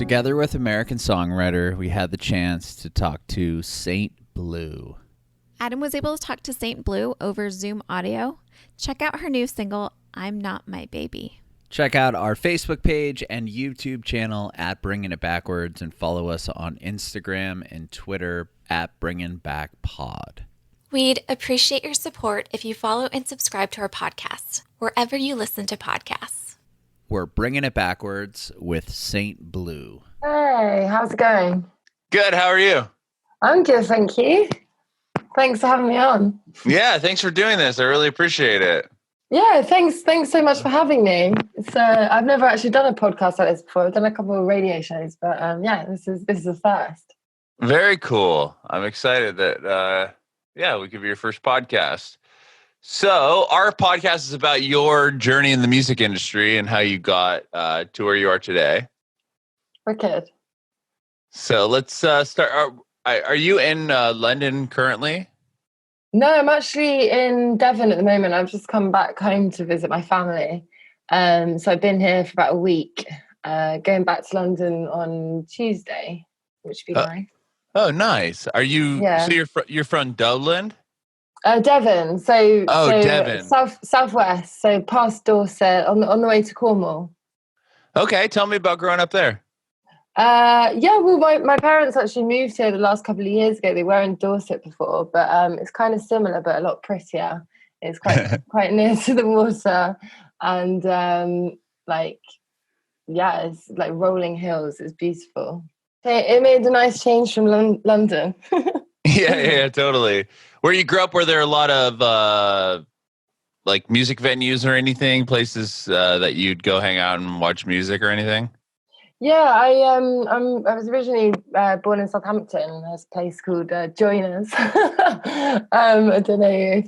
Together with American songwriter, we had the chance to talk to St.Blue. Adam was able to talk to St.Blue over Zoom audio. Check out her new single, I'm Not My Baby. Check out our Facebook page and YouTube channel at Bringing It Backwards, and follow us on Instagram and Twitter at Bringing Back Pod. We'd appreciate your support if you follow and subscribe to our podcast, wherever you listen to podcasts. We're Bringing It Backwards with St.Blue. Hey, how's it going? Good. How are you? I'm good, thank you. Thanks for having me on. Yeah, thanks for doing this. I really appreciate it. Yeah, thanks so much for having me. So I've never actually done a podcast like this before. I've done a couple of radio shows, but yeah, this is the first. Very cool. I'm excited that we could be your first podcast. So our podcast is about your journey in the music industry and how you got to where you are today. Wicked. So let's start. Are you in London currently? No, I'm actually in Devon at the moment. I've just come back home to visit my family. So I've been here for about a week, going back to London on Tuesday, which would be nice. Oh, nice. Are you? Yeah. So you're from Dublin? Devon. So Devon. Southwest. So past Dorset, on the way to Cornwall. Okay, tell me about growing up there. Well, my parents actually moved here the last couple of years ago. They were in Dorset before, but it's kind of similar, but a lot prettier. It's quite near to the water, and it's like rolling hills. It's beautiful. It made a nice change from London. Yeah, totally. Where you grew up, were there a lot of like music venues or anything, places that you'd go hang out and watch music or anything? Yeah, I was originally born in Southampton. There's a place called Joiners. I don't know if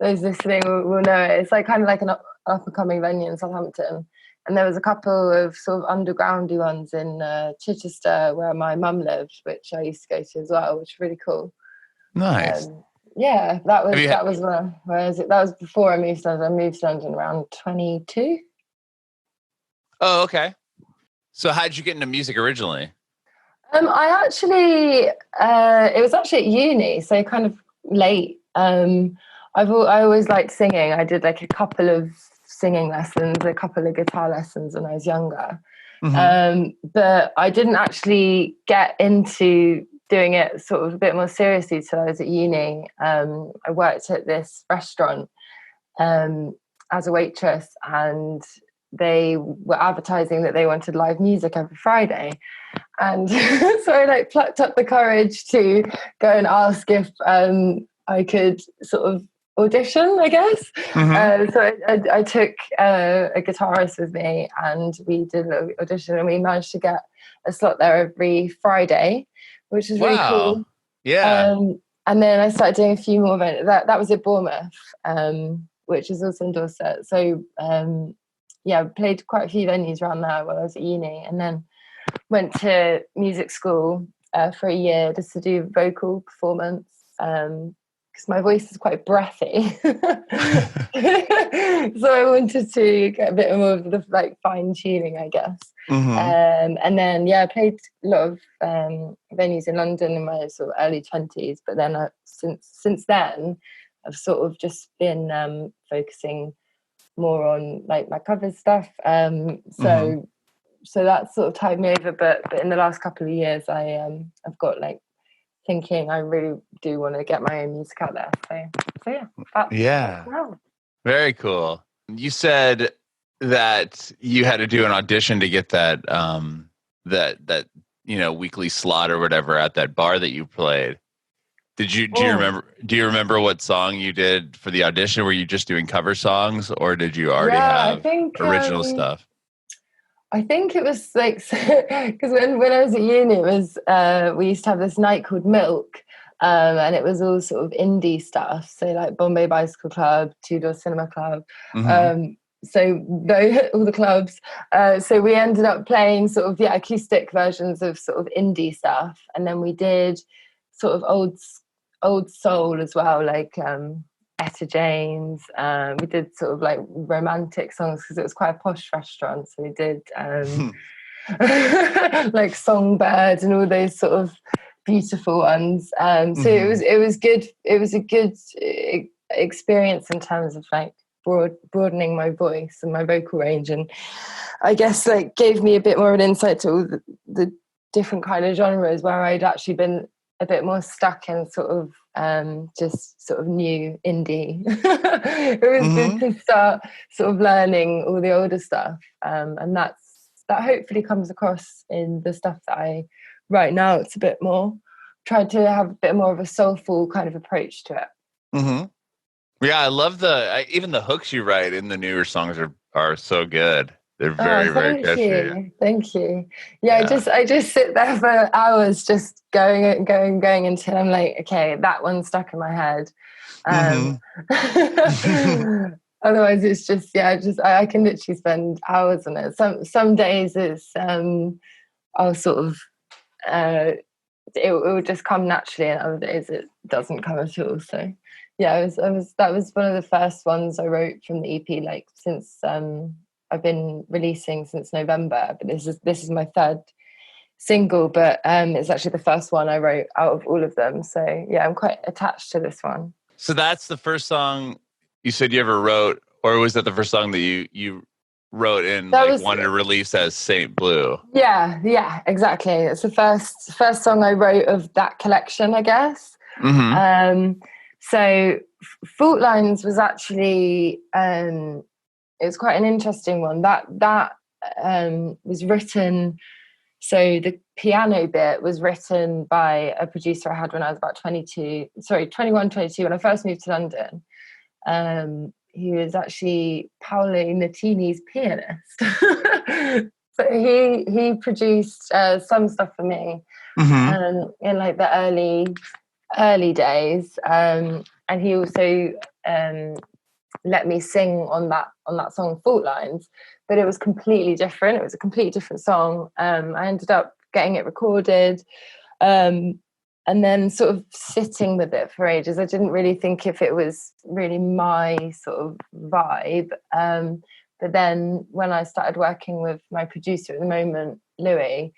those listening will know it. It's like kind of like an up-and-coming venue in Southampton. And there was a couple of sort of undergroundy ones in Chichester where my mum lived, which I used to go to as well, which was really cool. Nice. Yeah, that was where is it? That was before I moved to London. I moved to London around 22. Oh, okay. So how did you get into music originally? I actually, it was actually at uni, so kind of late. I always liked singing. I did like a couple of singing lessons, a couple of guitar lessons when I was younger. Mm-hmm. But I didn't actually get into doing it sort of a bit more seriously till I was at uni. I worked at this restaurant as a waitress, and they were advertising that they wanted live music every Friday. And so I plucked up the courage to go and ask if I could sort of audition, I guess. Mm-hmm. So I took a guitarist with me, and we did an audition, and we managed to get a slot there every Friday, which is really cool. Yeah. And then I started doing a few more events. That was at Bournemouth, which is also in Dorset. So played quite a few venues around there while I was at uni, and then went to music school for a year just to do vocal performance because my voice is quite breathy. So I wanted to get a bit more of the fine tuning, I guess. Mm-hmm. And then I played a lot of venues in London in my sort of early 20s, but then since then I've sort of just been focusing more on like my cover stuff. So that sort of tied me over. But in the last couple of years, I've got thinking I really do want to get my own music out there. So yeah. Wow. Very cool. You said that you had to do an audition to get that weekly slot or whatever at that bar that you played. Do you remember what song you did for the audition? Were you just doing cover songs, or did you already have original stuff? I think it was because when I was at uni, it was we used to have this night called Milk, and it was all sort of indie stuff. So like Bombay Bicycle Club, Two Door Cinema Club. Mm-hmm. So all the clubs. So we ended up playing sort of acoustic versions of sort of indie stuff, and then we did sort of old soul as well, like Etta James. We did sort of like romantic songs because it was quite a posh restaurant. So we did like Songbird and all those sort of beautiful ones. So it was good. It was a good experience in terms of like broadening my voice and my vocal range, and I guess like gave me a bit more of an insight to all the different kind of genres where I'd actually been a bit more stuck in sort of just sort of new indie. It was good to start sort of learning all the older stuff, and that hopefully comes across in the stuff that I write now. It's a bit more tried to have a bit more of a soulful kind of approach to it. Yeah, I love even the hooks you write in the newer songs are so good. They're very, very catchy. Thank you. Yeah, I just sit there for hours just going until I'm like, okay, that one's stuck in my head. Otherwise it's just I can literally spend hours on it. Some days it's I'll sort of it will just come naturally, and other days it doesn't come at all. So yeah, that was one of the first ones I wrote from the EP, like since I've been releasing since November, but this is my third single, but it's actually the first one I wrote out of all of them. So yeah, I'm quite attached to this one. So that's the first song you said you ever wrote, or was that the first song that you wrote and wanted to release as St.Blue? Yeah, exactly. It's the first song I wrote of that collection, I guess. So Fault Lines was actually it was quite an interesting one. That was written. So the piano bit was written by a producer I had when I was about 21, 22, when I first moved to London. He was actually Paolo Nutini's pianist. So he produced some stuff for me in like the early days. And he also let me sing on that song Fault Lines, but it was completely different. It was a completely different song. I ended up getting it recorded and then sort of sitting with it for ages. I didn't really think if it was really my sort of vibe. But then when I started working with my producer at the moment, Louis,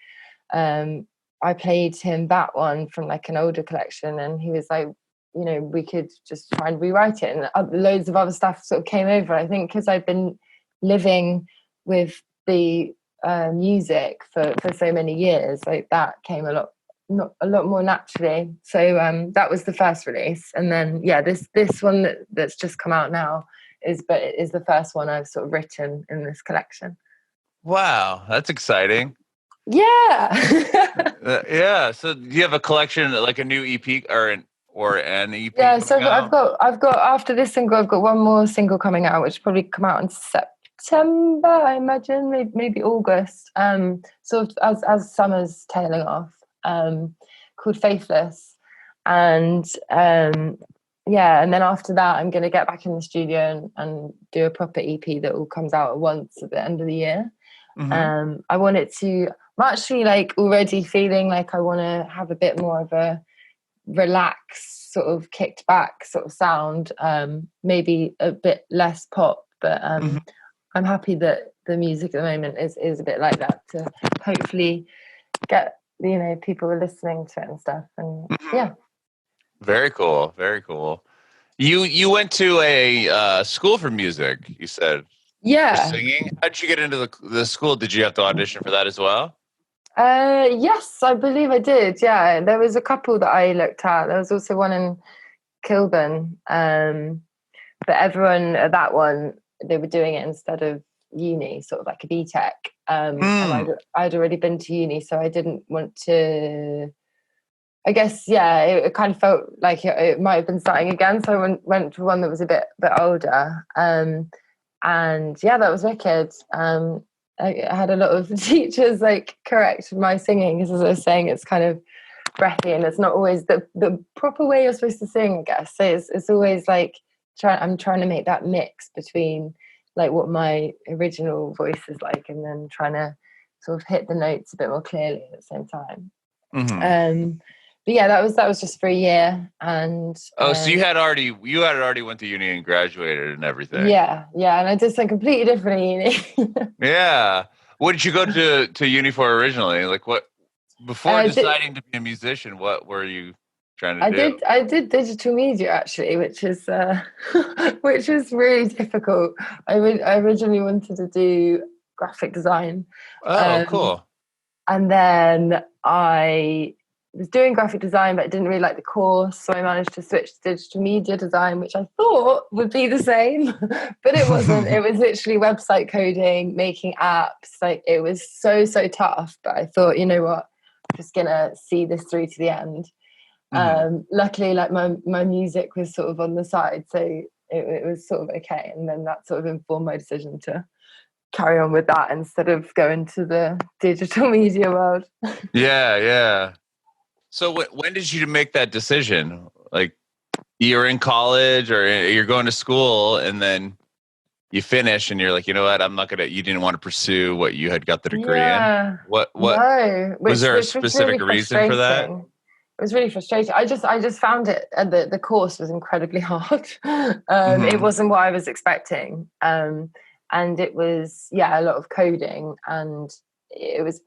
I played him that one from like an older collection, and he was like, you know, we could just try and rewrite it. And loads of other stuff sort of came over. I think because I've been living with the music for so many years, like that came a lot more naturally. So that was the first release, and then this one that's just come out now is the first one I've sort of written in this collection. Wow, that's exciting. Yeah. Yeah. So do you have a collection, like a new EP or an EP? Yeah. So I've got after this single, I've got one more single coming out, which will probably come out in September, I imagine, maybe August. Sort of as summer's tailing off. Called Faithless, and and then after that I'm going to get back in the studio and do a proper EP that all comes out at once at the end of the year. I want it to, I'm actually like already feeling like I want to have a bit more of a relaxed, sort of kicked back sort of sound, maybe a bit less pop, but I'm happy that the music at the moment is a bit like that, to hopefully get, you know, people are listening to it and stuff. And yeah, very cool. You went to a school for music, you said? For singing. How did you get into the school? Did you have to audition for that as well? Yes, I believe I did. Yeah, there was a couple that I looked at. There was also one in Kilburn, but everyone at that one, they were doing it instead of uni, sort of like a BTEC. And I'd already been to uni, so I didn't want to, I guess, it kind of felt like it might have been starting again, so I went to one that was a bit older. And yeah, that was wicked. I had a lot of teachers like correct my singing, because as I was saying, it's kind of breathy and it's not always the proper way you're supposed to sing, I guess. So it's always like I'm trying to make that mix between like what my original voice is like, and then trying to sort of hit the notes a bit more clearly at the same time. But yeah, that was just for a year. And so you had already went to uni and graduated and everything. Yeah, and I did something completely different at uni. Yeah. What did you go to uni for originally? Like what before deciding to be a musician? What were you trying to do? I did digital media actually, which is which was really difficult. I originally wanted to do graphic design. Oh, cool. And then I was doing graphic design, but I didn't really like the course. So I managed to switch to digital media design, which I thought would be the same, but it wasn't. It was literally website coding, making apps. Like it was so tough. But I thought, you know what, I'm just going to see this through to the end. Luckily, like my music was sort of on the side. So it was sort of okay. And then that sort of informed my decision to carry on with that instead of going to the digital media world. Yeah. So when did you make that decision? Like you're in college or you're going to school and then you finish and you're like, you know what, you didn't want to pursue what you had got the degree in? What No, was there a specific reason for that? It was really frustrating. I just found it, the course was incredibly hard. It wasn't what I was expecting. And it was, a lot of coding, and it was,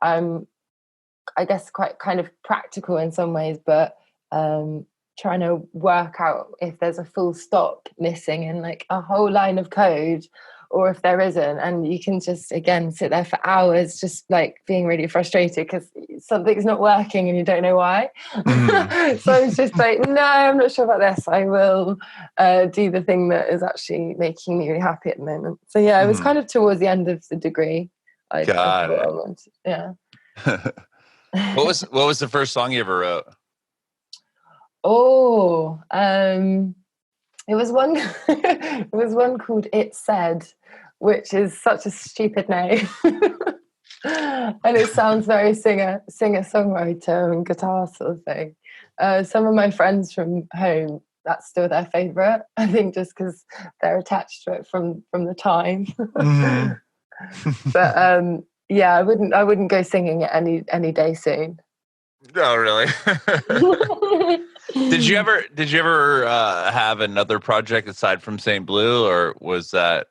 I guess, quite kind of practical in some ways, but trying to work out if there's a full stop missing in like a whole line of code, or if there isn't, and you can just again sit there for hours just like being really frustrated because something's not working and you don't know why. So I was just like, no, I'm not sure about this. I will do the thing that is actually making me really happy at the moment. So yeah, it was kind of towards the end of the degree. I thought I wanted, yeah. What was the first song you ever wrote? Oh, it was one. It was one called "It Said," which is such a stupid name, and it sounds very singer songwriter and guitar sort of thing. Some of my friends from home, that's still their favorite. I think just because they're attached to it from the time. But yeah, I wouldn't go singing it any day soon. No, really. Did you ever have another project aside from St.Blue, or was that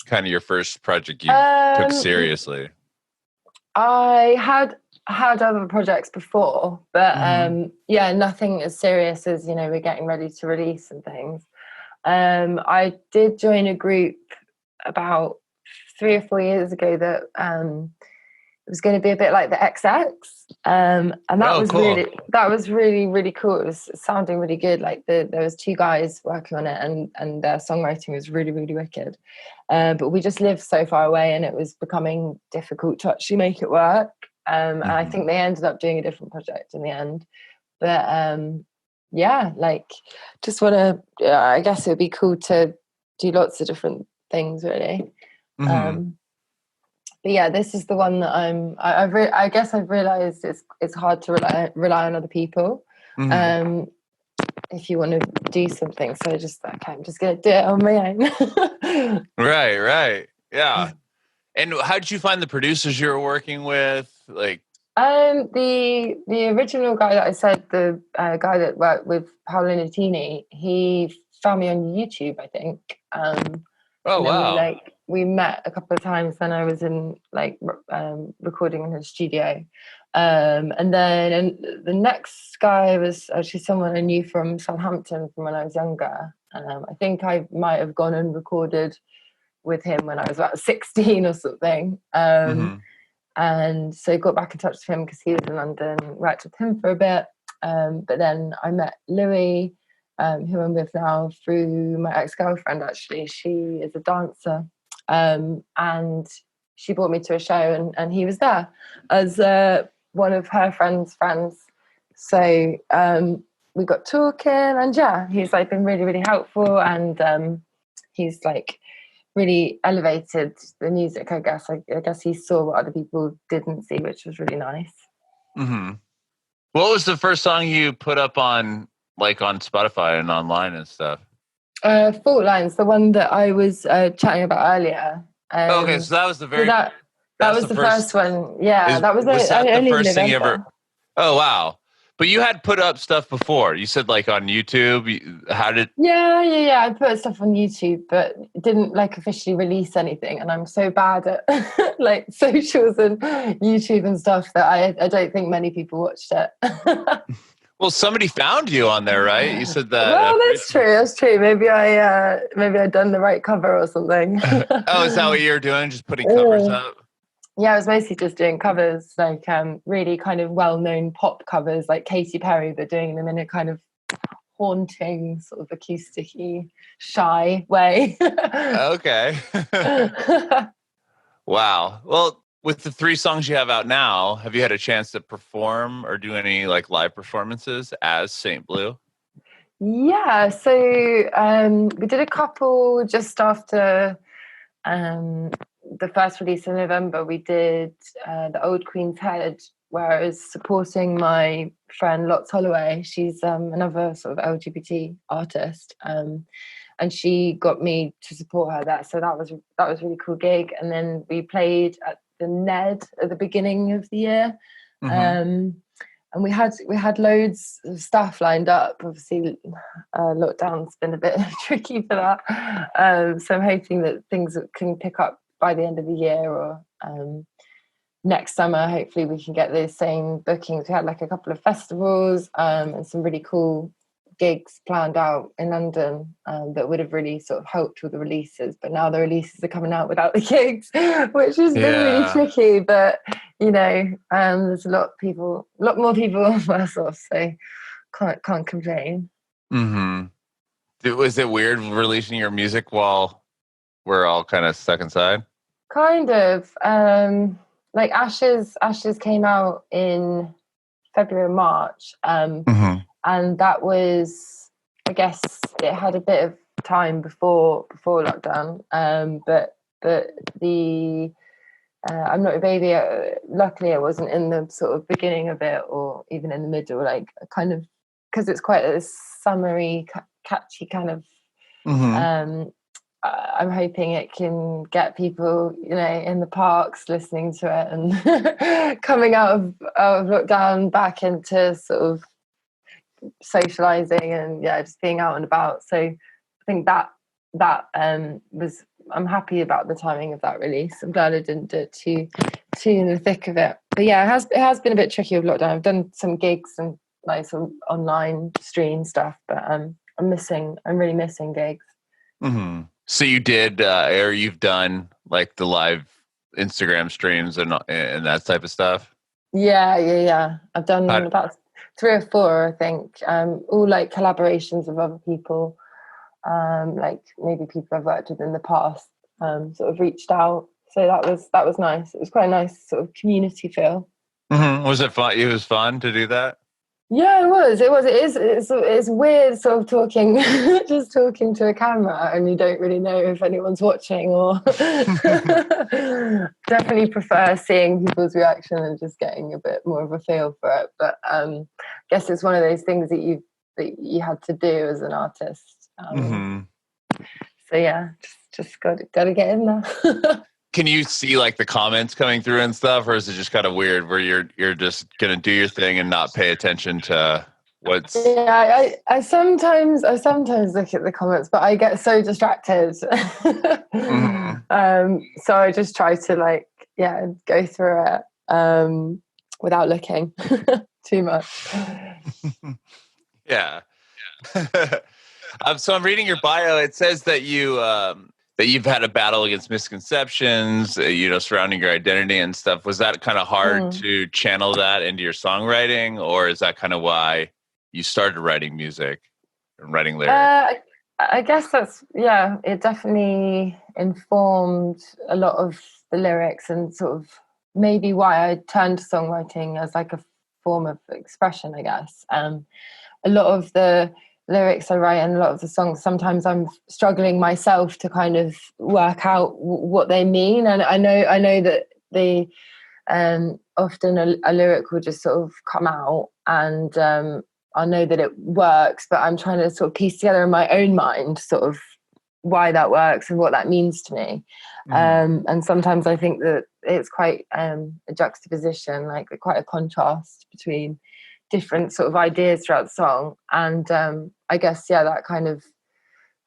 kind of your first project you took seriously? I had other projects before, but nothing as serious as, we're getting ready to release and things. I did join a group about 3 or 4 years ago that it was going to be a bit like the XX, and that was cool. really cool. It was sounding really good. Like there was 2 guys working on it, and their songwriting was really wicked. But we just lived so far away, and it was becoming difficult to actually make it work. And I think they ended up doing a different project in the end. But just want to. I guess it would be cool to do lots of different things, really. But yeah, this is the one that I guess I've realized it's hard to rely on other people if you want to do something. So I'm just going to do it on my own. Right. Yeah. And how did you find the producers you were working with? Like, the original guy that I said, the guy that worked with Paolo Nutini, he found me on YouTube, I think. Oh wow! We met a couple of times when I was in recording in his studio, and then the next guy was actually someone I knew from Southampton from when I was younger. I think I might have gone and recorded with him when I was about 16 or something. And so got back in touch with him because he was in London. Worked with him for a bit, but then I met Louis, who I'm with now, through my ex-girlfriend. Actually, she is a dancer, and she brought me to a show, and he was there as one of her friends. So we got talking, and he's been really helpful, and he's really elevated the music. I guess he saw what other people didn't see, which was really nice. What was the first song you put up on Spotify and online and stuff? Fault Lines, the one that I was chatting about earlier. Okay, so that was the very that was the first one. Yeah, that was the only first thing you ever. Oh wow! But you had put up stuff before. You said like on YouTube. How did? Yeah. I put stuff on YouTube, but didn't like officially release anything. And I'm so bad at like socials and YouTube and stuff that I don't think many people watched it. Well, somebody found you on there, right? You said that. Well, that's true. That's true. Maybe I'd done the right cover or something. Oh, is that what you're doing? Just putting covers up? Yeah, I was mostly just doing covers, like really kind of well-known pop covers, like Katy Perry, but doing them in a kind of haunting, sort of acoustic-y, shy way. Okay. Wow. Well, with the 3 songs you have out now, have you had a chance to perform or do any like live performances as St.Blue? Yeah, so we did a couple just after the first release in November. We did the Old Queen's Head, where I was supporting my friend Lots Holloway. She's another sort of LGBT artist, and she got me to support her there. So that was a really cool gig. And then we played at the Ned at the beginning of the year. And we had loads of stuff lined up. Obviously, lockdown's been a bit tricky for that. So I'm hoping that things can pick up by the end of the year, or next summer. Hopefully, we can get those same bookings. We had like a couple of festivals and some really cool gigs planned out in London that would have really sort of helped with the releases. But now the releases are coming out without the gigs, which has been really tricky. But there's a lot more people worse off, so can't complain. Was it weird releasing your music while we're all kind of stuck inside? Kind of. Like Ashes came out in February, March. And that was, I guess, it had a bit of time before lockdown. But the I'm Not Your Baby, luckily I wasn't in the sort of beginning of it or even in the middle, like kind of, because it's quite a summery, catchy kind of, I'm hoping it can get people, in the parks listening to it and coming out of lockdown back into sort of socializing and just being out and about. So I think that was, I'm happy about the timing of that release. I'm glad I didn't do it too in the thick of it. But yeah, it has been a bit tricky with lockdown. I've done some gigs and like some online stream stuff, but I'm really missing gigs. So you did or you've done like the live Instagram streams and that type of stuff? Yeah. I've done about 3 or 4, I think, all like collaborations with other people, like maybe people I've worked with in the past, sort of reached out. So that was nice. It was quite a nice sort of community feel. Was it fun? It was fun to do that? Yeah, it was. It's weird sort of talking, just talking to a camera, and you don't really know if anyone's watching, or definitely prefer seeing people's reaction and just getting a bit more of a feel for it. But I guess it's one of those things that you had to do as an artist. So yeah, just got to get in there. Can you see like the comments coming through and stuff, or is it just kind of weird where you're just gonna do your thing and not pay attention to what's? Yeah, I sometimes look at the comments, but I get so distracted. So I just try to go through it without looking too much. Yeah. So I'm reading your bio. It says that you've had a battle against misconceptions, surrounding your identity and stuff. Was that kind of hard to channel that into your songwriting, or is that kind of why you started writing music and writing lyrics? I guess it definitely informed a lot of the lyrics, and sort of maybe why I turned to songwriting as like a form of expression, I guess. A lot of the lyrics I write and a lot of the songs, sometimes I'm struggling myself to kind of work out what they mean, and I know that the often a lyric will just sort of come out, and I know that it works, but I'm trying to sort of piece together in my own mind sort of why that works and what that means to me. And sometimes I think that it's quite a juxtaposition, like quite a contrast between different sort of ideas throughout the song. And I guess,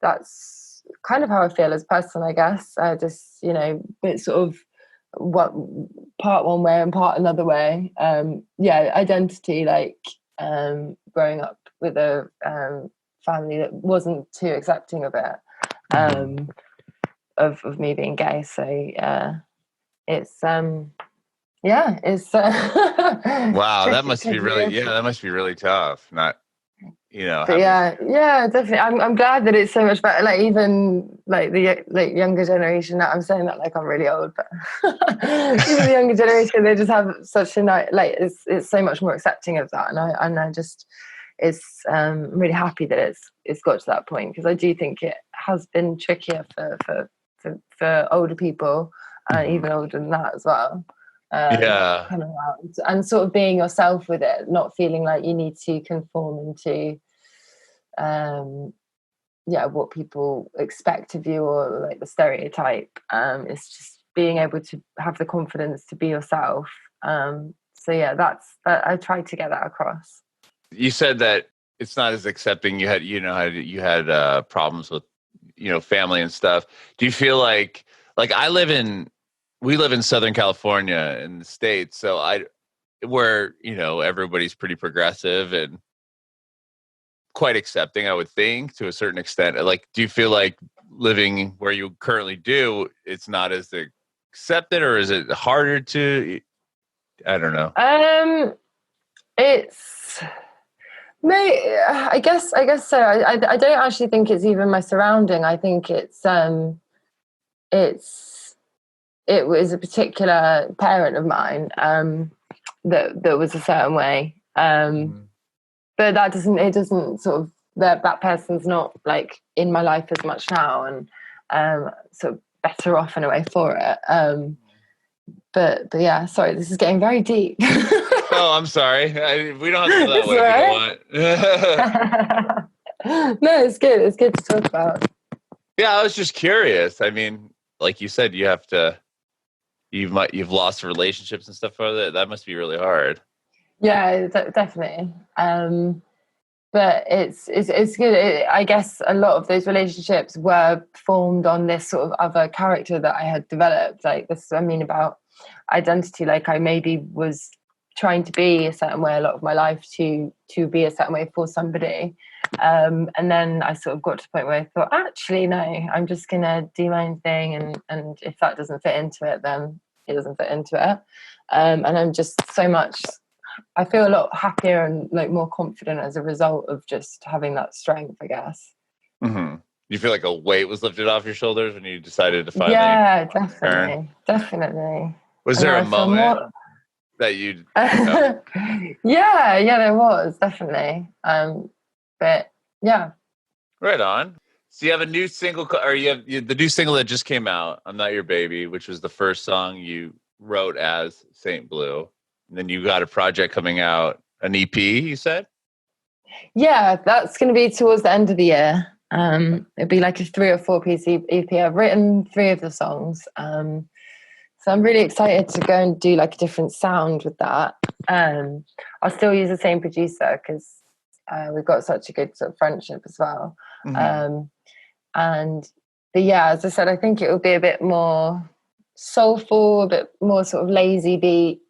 that's kind of how I feel as a person, I guess. Just, bit sort of what part one way and part another way. Identity, like growing up with a family that wasn't too accepting of it, of me being gay. So it's it's wow, that must be really tough. Not, but definitely. I'm glad that it's so much better. Like, even like the younger generation. Now I'm saying that like I'm really old, but even the younger generation, they just have such a nice, like, it's so much more accepting of that, and I just, it's I'm really happy that it's got to that point, because I do think it has been trickier for older people, and even older than that as well. Coming around and sort of being yourself with it, not feeling like you need to conform into what people expect of you, or like the stereotype. It's just being able to have the confidence to be yourself. That's I tried to get that across. You said that it's not as accepting. You had problems with family and stuff. Do you feel like we live in Southern California in the States, so where everybody's pretty progressive and quite accepting, I would think, to a certain extent. Like, do you feel like living where you currently do, it's not as accepted, or is it harder to? I don't know. It's I guess so. I don't actually think it's even my surrounding. I think it was a particular parent of mine that was a certain way, but it doesn't sort of, that person's not like in my life as much now, and sort of better off in a way for it. But yeah, sorry, this is getting very deep. Oh, I'm sorry. We don't have to go that way if you don't want. No, it's good. It's good to talk about. Yeah, I was just curious. I mean, like you said, you've lost relationships and stuff for that. That must be really hard. Yeah, definitely. But it's good. I guess a lot of those relationships were formed on this sort of other character that I had developed. Like this, I mean, about identity. Like, I maybe was trying to be a certain way a lot of my life to be a certain way for somebody. And then I sort of got to the point where I thought, actually, no, I'm just going to do my own thing. And if that doesn't fit into it, then it doesn't fit into it. And I'm just I feel a lot happier and like more confident as a result of just having that strength, I guess. Mm-hmm. You feel like a weight was lifted off your shoulders when you decided to finally? Yeah, definitely. Was there a moment that you? Yeah, there was definitely. But yeah. Right on. So you have a new single, or you have the new single that just came out, "I'm Not Your Baby," which was the first song you wrote as St.Blue. And then you got a project coming out, an EP, you said? Yeah, that's going to be towards the end of the year. It'll be like a 3 or 4 piece EP. I've written 3 of the songs. So I'm really excited to go and do like a different sound with that. I'll still use the same producer because we've got such a good sort of friendship as well. Mm-hmm. But yeah, as I said, I think it will be a bit more soulful, a bit more sort of lazy beat.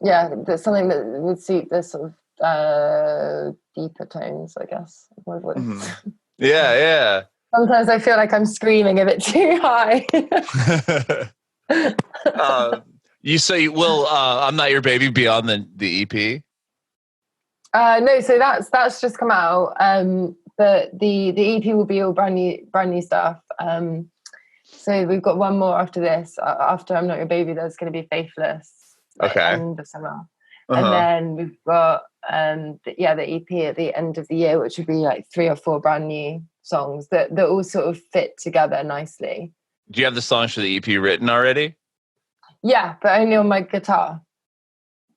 There's something that would suit the sort of deeper tones, I guess, of my voice. Mm-hmm. Yeah. Sometimes I feel like I'm screaming a bit too high. You say, will "I'm Not Your Baby" be on the EP? No, so that's just come out. But the EP will be all brand new stuff. So we've got one more after this. After "I'm Not Your Baby," there's going to be "Faithless." Okay. End of summer. And then we've got the EP at the end of the year, which would be like 3 or 4 brand new songs that all sort of fit together nicely. Do you have the songs for the EP written already? Yeah, but only on my guitar.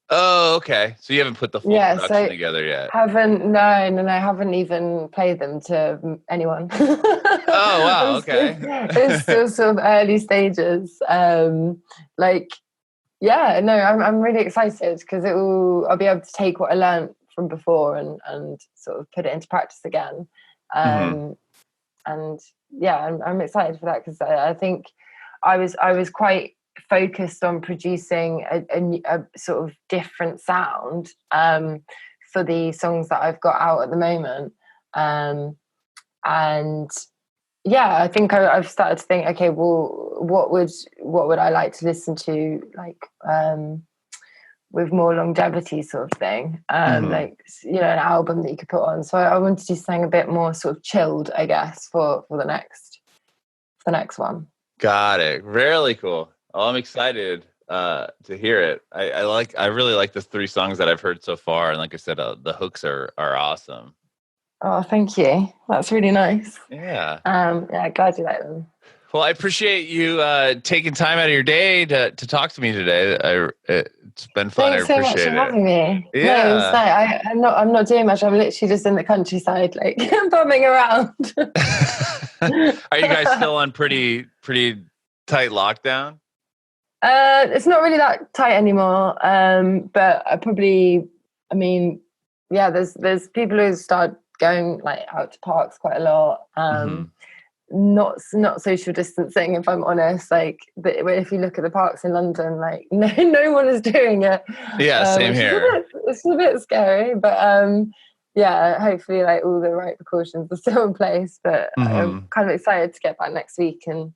Oh, okay. So you haven't put the full production together yet? I haven't even played them to anyone. Oh, wow, okay. It's still sort of early stages. Yeah, no, I'm really excited because I'll be able to take what I learned from before and sort of put it into practice again. And yeah, I'm excited for that because I think I was quite focused on producing a sort of different sound for the songs that I've got out at the moment. And yeah, I think I've started to think, okay, well, what would I like to listen to, like with more longevity, sort of thing, like, you know, an album that you could put on. So I wanted to do something a bit more sort of chilled, I guess, for the next one. Got it. Really cool. Oh, I'm excited to hear it. I really like the 3 songs that I've heard so far, and like I said, the hooks are awesome. Oh, thank you. That's really nice. Yeah. Yeah, glad you like them. Well, I appreciate you taking time out of your day to talk to me today. It's been fun. Thanks I so much appreciate for it. having me. Yeah. No, it's nice. I'm not doing much. I'm literally just in the countryside, like bumming around. Are you guys still on pretty tight lockdown? It's not really that tight anymore. But I mean, yeah, there's people who start going like out to parks quite a lot. Not social distancing, if I'm honest. Like, if you look at the parks in London, like no one is doing it. Yeah, same here. It's a bit scary, but yeah, hopefully like all the right precautions are still in place. But I'm kind of excited to get back next week and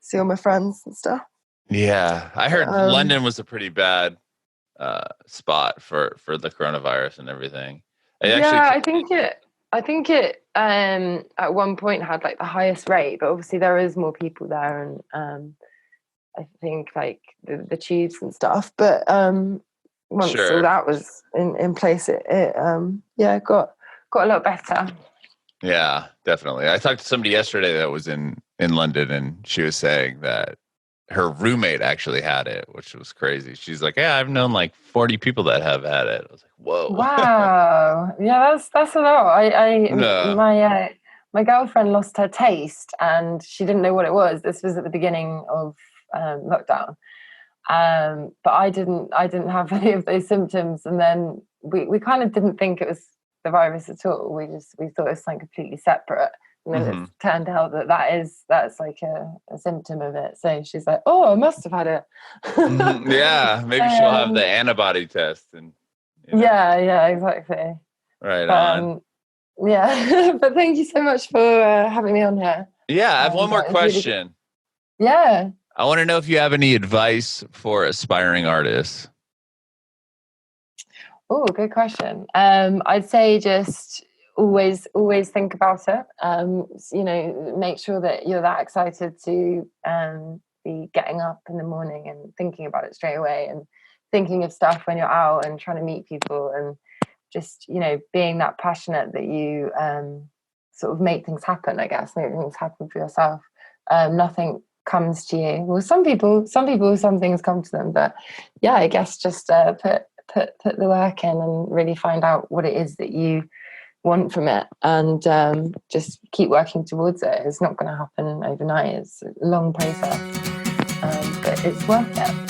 see all my friends and stuff. Yeah, I heard London was a pretty bad spot for the coronavirus and everything. I think it at one point had like the highest rate, but obviously there is more people there, and I think like the tubes and stuff. But once all that was in place, it got a lot better. Yeah, definitely. I talked to somebody yesterday that was in London, and she was saying that her roommate actually had it, which was crazy. She's like, yeah, I've known like 40 people that have had it. I was like, whoa. Wow. Yeah, that's a lot. My girlfriend lost her taste and she didn't know what it was. This was at the beginning of lockdown. But I didn't have any of those symptoms, and then we kind of didn't think it was the virus at all. We thought it was something completely separate. And then it turned out that's like a symptom of it. So she's like, "Oh, I must have had it." Yeah, maybe she'll have the antibody test. And yeah, exactly. Right on. Yeah, but thank you so much for having me on here. Yeah, I have one more question. Really... Yeah. I want to know if you have any advice for aspiring artists. Oh, good question. I'd say just always think about it. You know, make sure that you're that excited to be getting up in the morning and thinking about it straight away, and thinking of stuff when you're out and trying to meet people, and just, you know, being that passionate that you sort of make things happen. I guess make things happen for yourself. Nothing comes to you. Well, some things come to them, but yeah, I guess just put the work in and really find out what it is that you want from it, and just keep working towards it. It's not going to happen overnight. It's a long process, but it's worth it.